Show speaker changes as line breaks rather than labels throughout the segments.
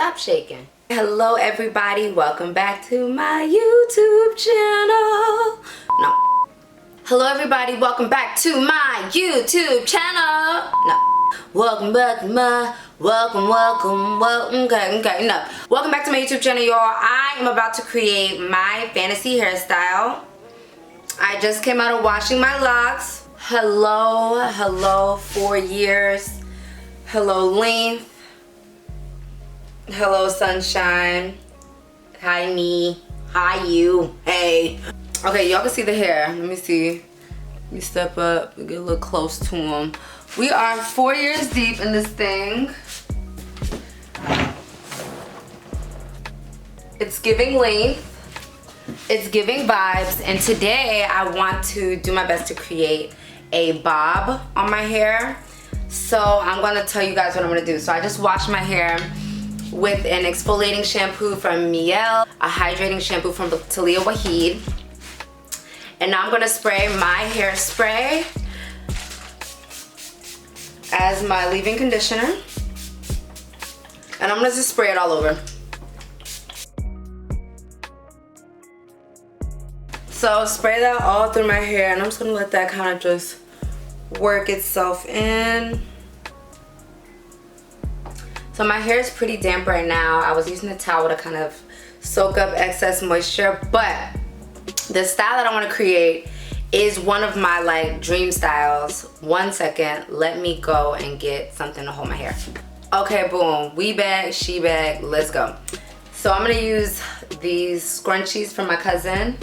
Stop shaking. Hello everybody, welcome back to my YouTube channel. No. Hello everybody, welcome back to my YouTube channel. No. Welcome back to my, welcome, okay, no. Welcome back to my YouTube channel, y'all. I am about to create my fantasy hairstyle. I just came out of washing my locks. Hello, 4 years. Hello, length. Hello, sunshine. Hi, me. Hi, you. Hey. Okay, y'all can see the hair. Let me see. Let me step up and get a little close to them. We are 4 years deep in this thing. It's giving length. It's giving vibes. And today I want to do my best to create a bob on my hair. So I'm gonna tell you guys what I'm gonna do. So I just washed my hair with an exfoliating shampoo from Miel, a hydrating shampoo from Talia Waheed. And now I'm gonna spray my hairspray as my leave-in conditioner. And I'm gonna just spray it all over. So spray that all through my hair, and I'm just gonna let that kind of just work itself in. So my hair is pretty damp right now. I was using a towel to kind of soak up excess moisture, but the style that I want to create is one of my like dream styles. 1 second, let me go and get something to hold my hair. Okay, boom, we back, she back, let's go. So I'm gonna use these scrunchies from my cousin.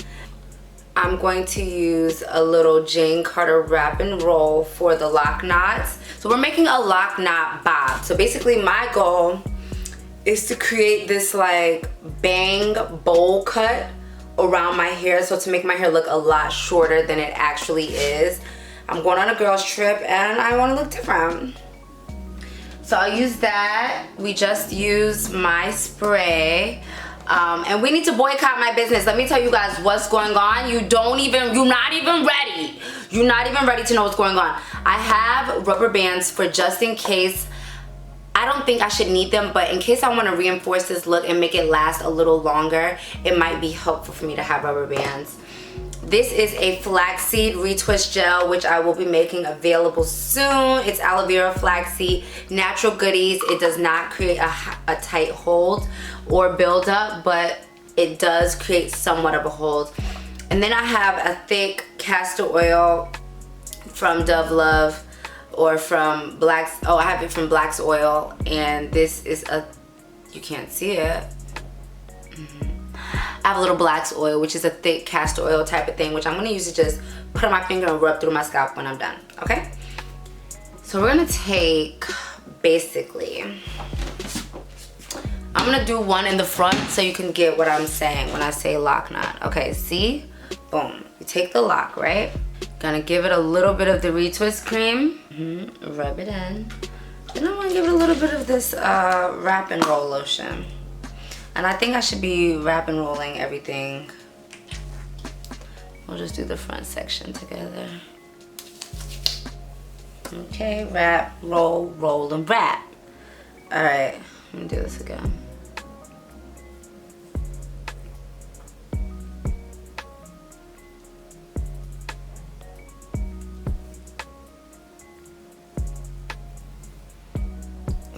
I'm going to use a little Jane Carter wrap and roll for the lock knots. So we're making a lock knot bob. So basically my goal is to create this like bang bowl cut around my hair, so to make my hair look a lot shorter than it actually is. I'm going on a girls trip and I want to look different. So I'll use that. We just used my spray. And we need to boycott my business. Let me tell you guys what's going on. You're not even ready. You're not even ready to know what's going on. I have rubber bands for just in case. I don't think I should need them, but in case I want to reinforce this look and make it last a little longer, it might be helpful for me to have rubber bands. This is a flaxseed retwist gel, which I will be making available soon. It's aloe vera flaxseed, natural goodies. It does not create a tight hold or build up, but it does create somewhat of a hold. And then I have a thick castor oil from Dove Love, or from Black's, oh, I have it from Black's Oil, and this is a, you can't see it. I have a little Black's Oil, which is a thick castor oil type of thing, which I'm gonna use to just put on my finger and rub through my scalp when I'm done, okay? So we're gonna take, basically, I'm gonna do one in the front so you can get what I'm saying when I say lock knot. Okay, see? Boom. You take the lock, right? Gonna give it a little bit of the retwist cream. Rub it in. Then I'm gonna give it a little bit of this wrap and roll lotion. And I think I should be wrap and rolling everything. We'll just do the front section together. Okay, wrap, roll, roll, and wrap. All right, let me do this again.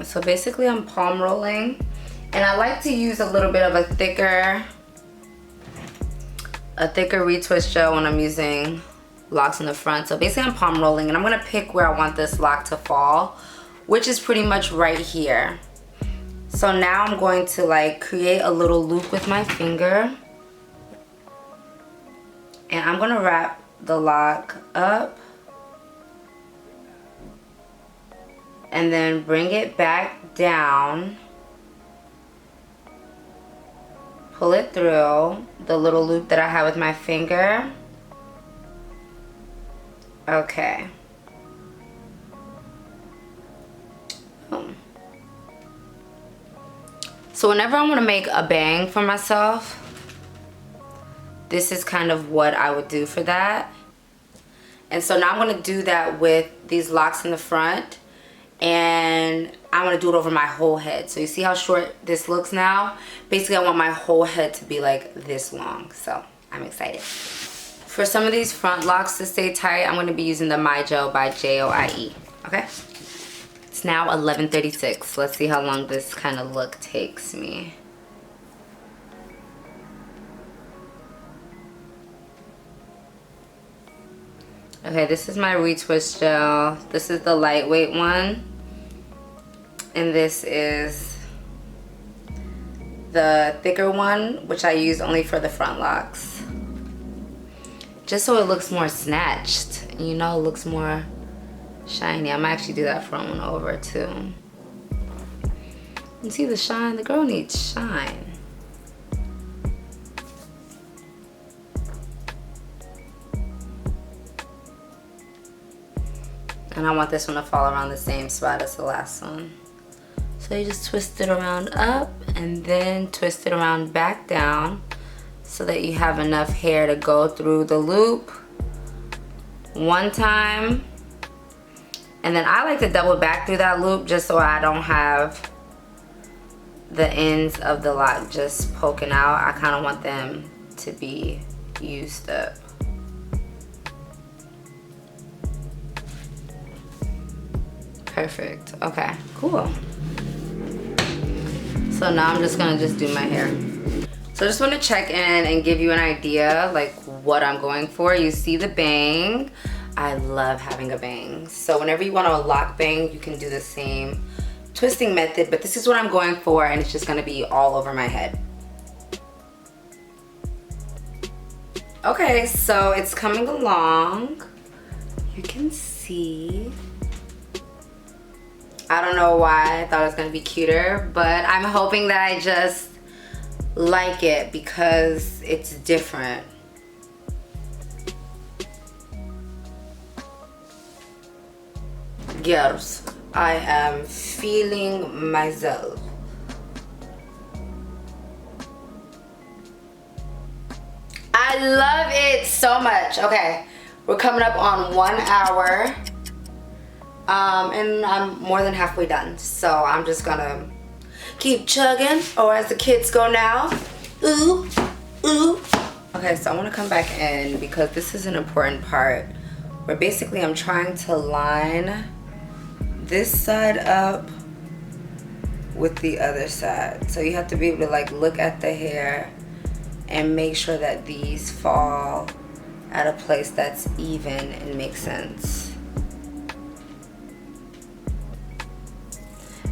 So basically I'm palm rolling, and I like to use a little bit of a thicker retwist gel when I'm using locks in the front. So basically I'm palm rolling, and I'm gonna pick where I want this lock to fall, which is pretty much right here. So now I'm going to like create a little loop with my finger, and I'm gonna wrap the lock up and then bring it back down, pull it through the little loop that I have with my finger. Okay. Boom. So whenever I want to make a bang for myself, this is kind of what I would do for that. And so now I'm going to do that with these locks in the front. And I want to do it over my whole head. So you see how short this looks now? Basically, I want my whole head to be like this long. So I'm excited. For some of these front locks to stay tight, I'm going to be using the My Gel by Joie. Okay? It's now 11:36. Let's see how long this kind of look takes me. Okay, this is my retwist gel. This is the lightweight one. And this is the thicker one, which I use only for the front locks. Just so it looks more snatched. You know, it looks more shiny. I might actually do that front one over too. You see the shine? The girl needs shine. And I want this one to fall around the same spot as the last one. So you just twist it around up and then twist it around back down so that you have enough hair to go through the loop one time. And then I like to double back through that loop just so I don't have the ends of the lock just poking out. I kind of want them to be used up. Perfect. Okay, cool. So now I'm just gonna do my hair. So I just want to check in and give you an idea like what I'm going for. You see the bang. I love having a bang. So whenever you want a lock bang, you can do the same twisting method, but this is what I'm going for, and it's just gonna be all over my head. Okay, so it's coming along. You can see. I don't know why I thought it was gonna be cuter, but I'm hoping that I just like it because it's different. Girls, I am feeling myself. I love it so much. Okay, we're coming up on 1 hour. And I'm more than halfway done. So I'm just gonna keep chugging, or as the kids go now, ooh, ooh. Okay, so I wanna come back in because this is an important part where basically I'm trying to line this side up with the other side. So you have to be able to like look at the hair and make sure that these fall at a place that's even and makes sense.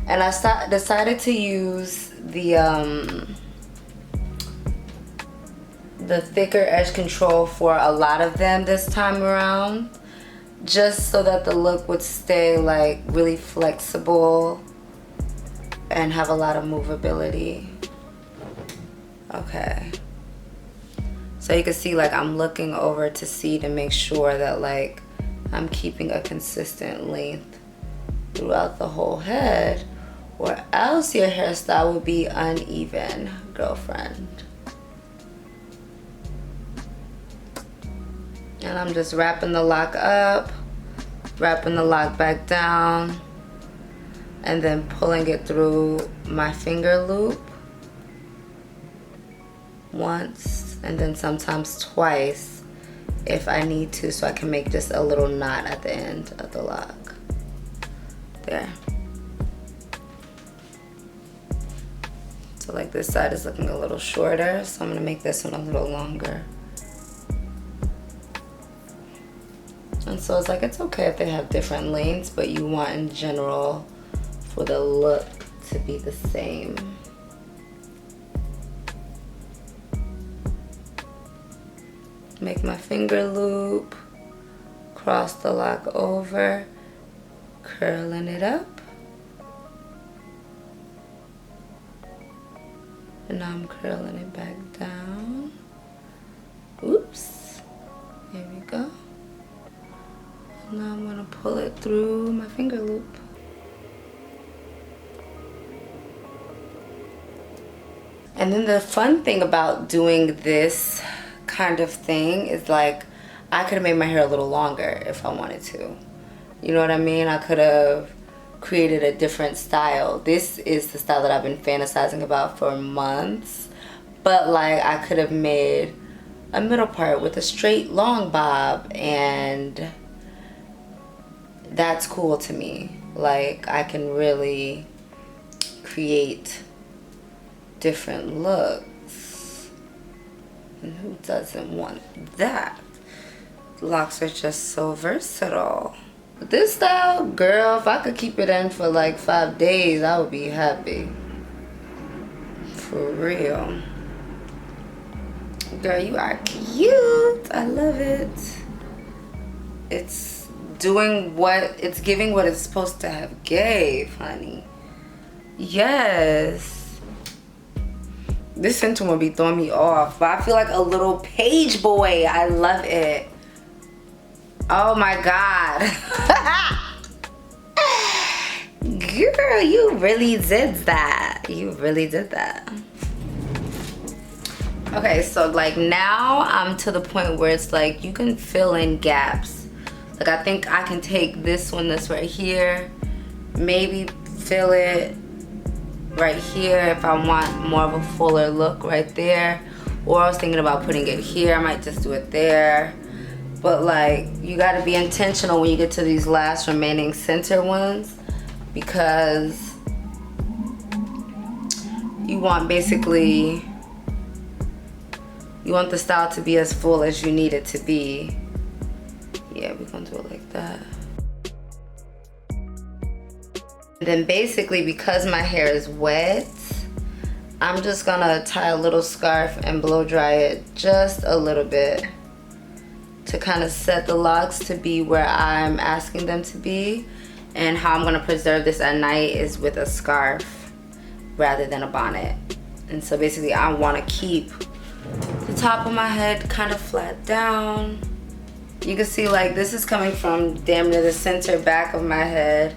And I decided to use the thicker edge control for a lot of them this time around, just so that the look would stay like really flexible and have a lot of movability. Okay. So you can see like I'm looking over to see to make sure that like I'm keeping a consistent length throughout the whole head, or else your hairstyle will be uneven, girlfriend. And I'm just wrapping the lock up, wrapping the lock back down, and then pulling it through my finger loop once, and then sometimes twice if I need to, so I can make just a little knot at the end of the lock. There. So like this side is looking a little shorter, so I'm gonna make this one a little longer. And so it's like, it's okay if they have different lengths, but you want in general for the look to be the same. Make my finger loop, cross the lock over, curling it up. And now I'm curling it back down. Oops. Here we go. And now I'm gonna pull it through my finger loop. And then the fun thing about doing this kind of thing is like, I could have made my hair a little longer if I wanted to. You know what I mean? I could have created a different style. This is the style that I've been fantasizing about for months, but like I could have made a middle part with a straight long bob, and that's cool to me. Like I can really create different looks, and who doesn't want that? Locks are just so versatile. But this style, girl, if I could keep it in for like 5 days, I would be happy. For real. Girl, you are cute. I love it. It's doing what, it's giving what it's supposed to have gave, honey. Yes. This center will be throwing me off, but I feel like a little page boy. I love it. Oh my God. Girl, you really did that. You really did that. Okay, so like now I'm to the point where it's like you can fill in gaps. Like I think I can take this one that's right here, maybe fill it right here if I want more of a fuller look right there. Or I was thinking about putting it here. I might just do it there. But like, you gotta be intentional when you get to these last remaining center ones, because you want basically, you want the style to be as full as you need it to be. Yeah, we're gonna do it like that. And then basically, because my hair is wet, I'm just gonna tie a little scarf and blow dry it just a little bit to kind of set the locks to be where I'm asking them to be. And how I'm gonna preserve this at night is with a scarf rather than a bonnet. And so basically I wanna keep the top of my head kind of flat down. You can see like this is coming from damn near the center back of my head,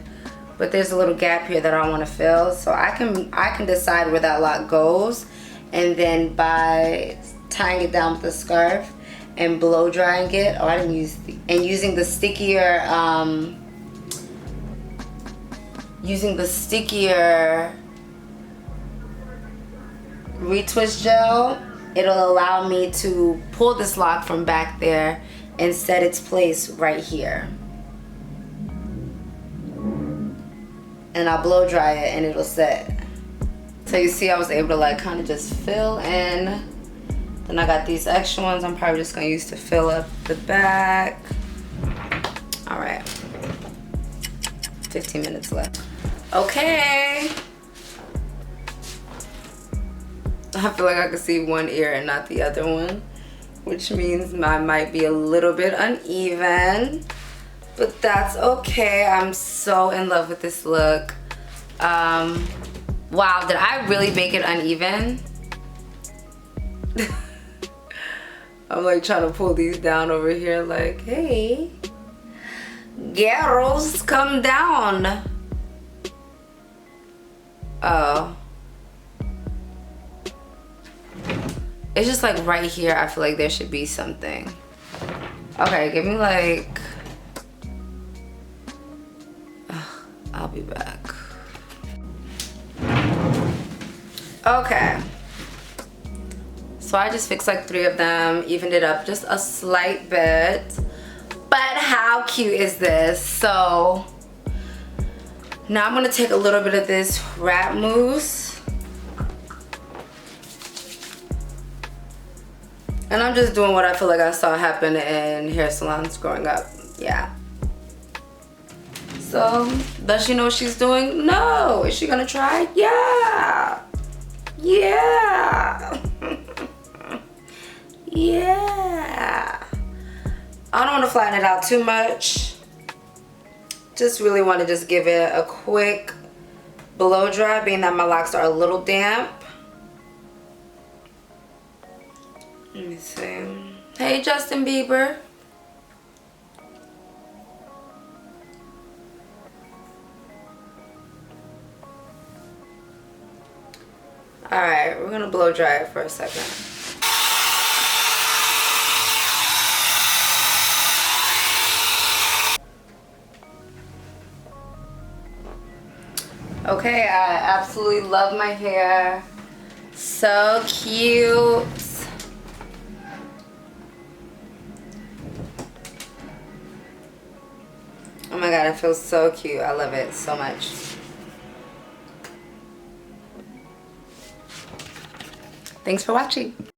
but there's a little gap here that I wanna fill. So I can decide where that lock goes, and then by tying it down with a scarf and blow drying it, I didn't use and using the stickier retwist gel, it'll allow me to pull this lock from back there and set its place right here. And I'll blow dry it and it'll set. So you see I was able to like kind of just fill in. Then I got these extra ones I'm probably just gonna use to fill up the back. All right, 15 minutes left. Okay. I feel like I can see one ear and not the other one, which means I might be a little bit uneven, but that's okay. I'm so in love with this look. Wow, did I really make it uneven? I'm like trying to pull these down over here like, hey, girls, come down. Oh. It's just like right here, I feel like there should be something. Okay, give me like, I'll be back. Okay. So I just fixed like 3 of them, evened it up just a slight bit. But how cute is this? So now I'm gonna take a little bit of this wrap mousse. And I'm just doing what I feel like I saw happen in hair salons growing up. Yeah. So, does she know what she's doing? No. Is she gonna try? Yeah. Yeah. Yeah. I don't want to flatten it out too much. Just really want to just give it a quick blow dry, being that my locks are a little damp. Let me see. Hey, Justin Bieber. Alright, we're gonna blow dry it for a second. Okay, I absolutely love my hair. So cute. Oh my god, it feels so cute. I love it so much. Thanks for watching.